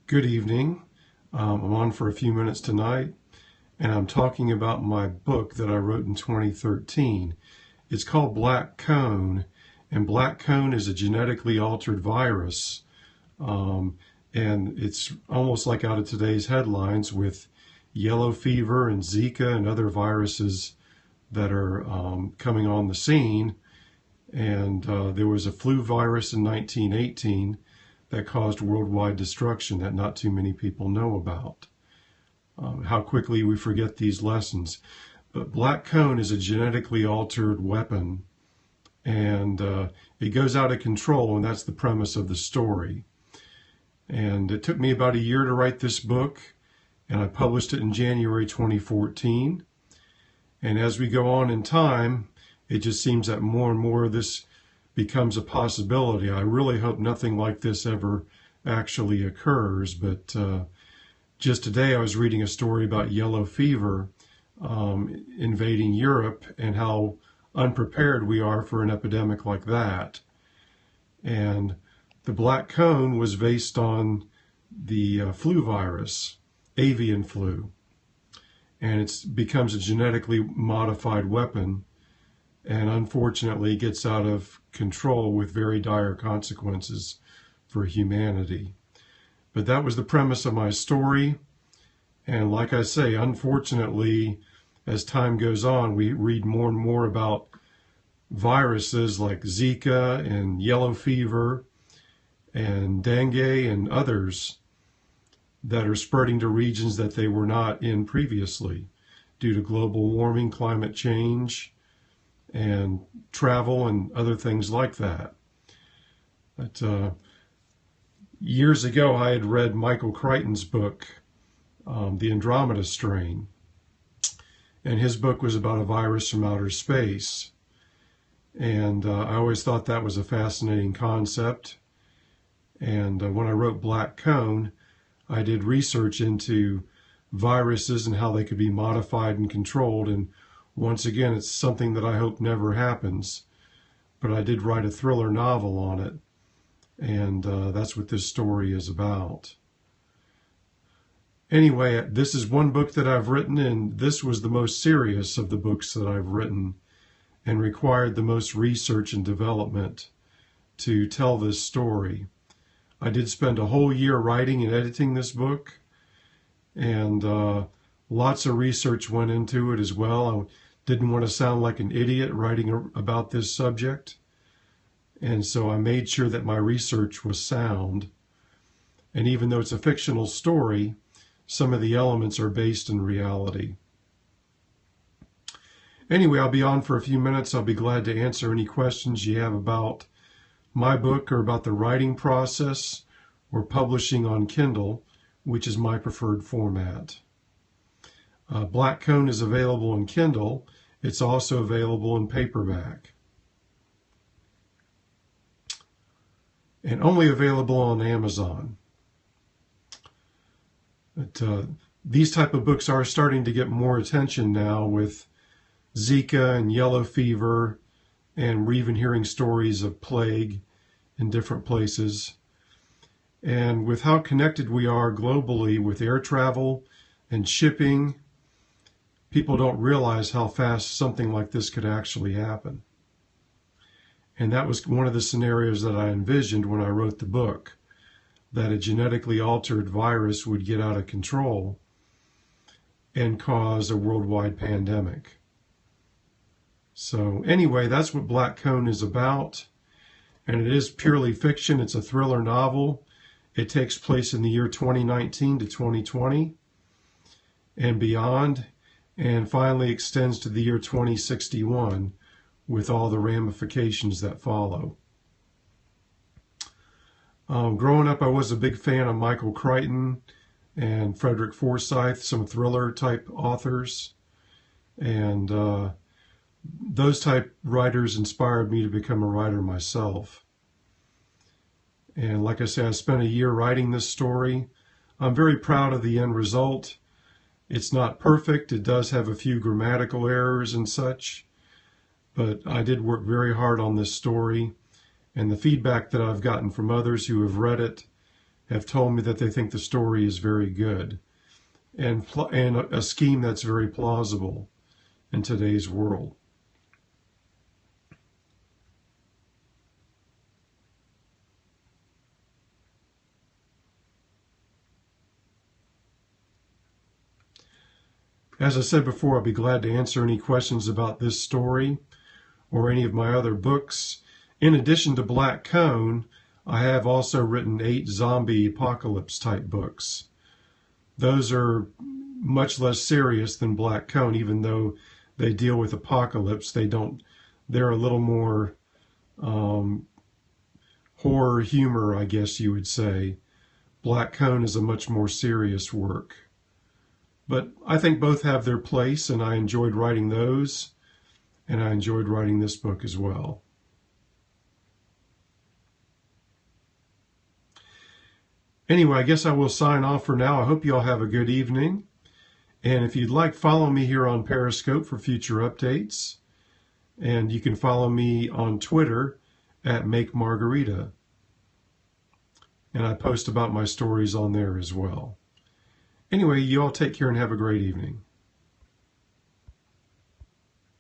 Good evening. I'm on for a few minutes tonight, and I'm talking about my book that I wrote in 2013. It's called Black Cone, and Black Cone is a genetically altered virus, and it's almost like out of today's headlines with yellow fever and Zika and other viruses that are coming on the scene. And there was a flu virus in 1918 that caused worldwide destruction that not too many people know about. How quickly we forget these lessons. But black cone is a genetically altered weapon, and it goes out of control, and that's the premise of the story. And it took me about a year to write this book, and I published it in January 2014. And as we go on in time, it just seems that more and more of this becomes a possibility. I really hope nothing like this ever actually occurs, but just today I was reading a story about yellow fever invading Europe and how unprepared we are for an epidemic like that. And the black cone was based on the flu virus, avian flu, and it becomes a genetically modified weapon, and unfortunately gets out of control with very dire consequences for humanity. But that was the premise of my story, and like I say, unfortunately, as time goes on, we read more and more about viruses like Zika and yellow fever and dengue and others that are spreading to regions that they were not in previously due to global warming, climate change, and travel and other things like that. But years ago, I had read Michael Crichton's book, The Andromeda Strain, and his book was about a virus from outer space. And I always thought that was a fascinating concept. And when I wrote Black Cone, I did research into viruses and how they could be modified and controlled. And once again, it's something that I hope never happens. But I did write a thriller novel on it. And that's what this story is about. Anyway, this is one book that I've written, and this was the most serious of the books that I've written and required the most research and development to tell this story. I did spend a whole year writing and editing this book, and lots of research went into it as well. I didn't want to sound like an idiot writing about this subject, and so I made sure that my research was sound. And even though it's a fictional story, some of the elements are based in reality. Anyway, I'll be on for a few minutes. I'll be glad to answer any questions you have about my book or about the writing process or publishing on Kindle, which is my preferred format. Black Cone is available in Kindle. It's also available in paperback, and only available on Amazon. But these type of books are starting to get more attention now with Zika and yellow fever, and we're even hearing stories of plague in different places. And with how connected we are globally with air travel and shipping, people don't realize how fast something like this could actually happen. And that was one of the scenarios that I envisioned when I wrote the book, that a genetically altered virus would get out of control and cause a worldwide pandemic. So anyway, that's what Black Cone is about. And it is purely fiction. It's a thriller novel. It takes place in the year 2019 to 2020 and beyond, and finally extends to the year 2061 with all the ramifications that follow. Growing up, I was a big fan of Michael Crichton and Frederick Forsyth, some thriller type authors, and those type writers inspired me to become a writer myself. And like I said, I spent a year writing this story. I'm very proud of the end result. It's not perfect. It does have a few grammatical errors and such, but I did work very hard on this story, and the feedback that I've gotten from others who have read it have told me that they think the story is very good and a scheme that's very plausible in today's world. As I said before, I'll be glad to answer any questions about this story or any of my other books. In addition to Black Cone, I have also written 8 zombie apocalypse type books. Those are much less serious than Black Cone, even though they deal with apocalypse. They're a little more horror humor, I guess you would say. Black Cone is a much more serious work. But I think both have their place, and I enjoyed writing those, and I enjoyed writing this book as well. Anyway, I guess I will sign off for now. I hope you all have a good evening. And if you'd like, follow me here on Periscope for future updates. And you can follow me on Twitter at Make Margarita. And I post about my stories on there as well. Anyway, you all take care and have a great evening.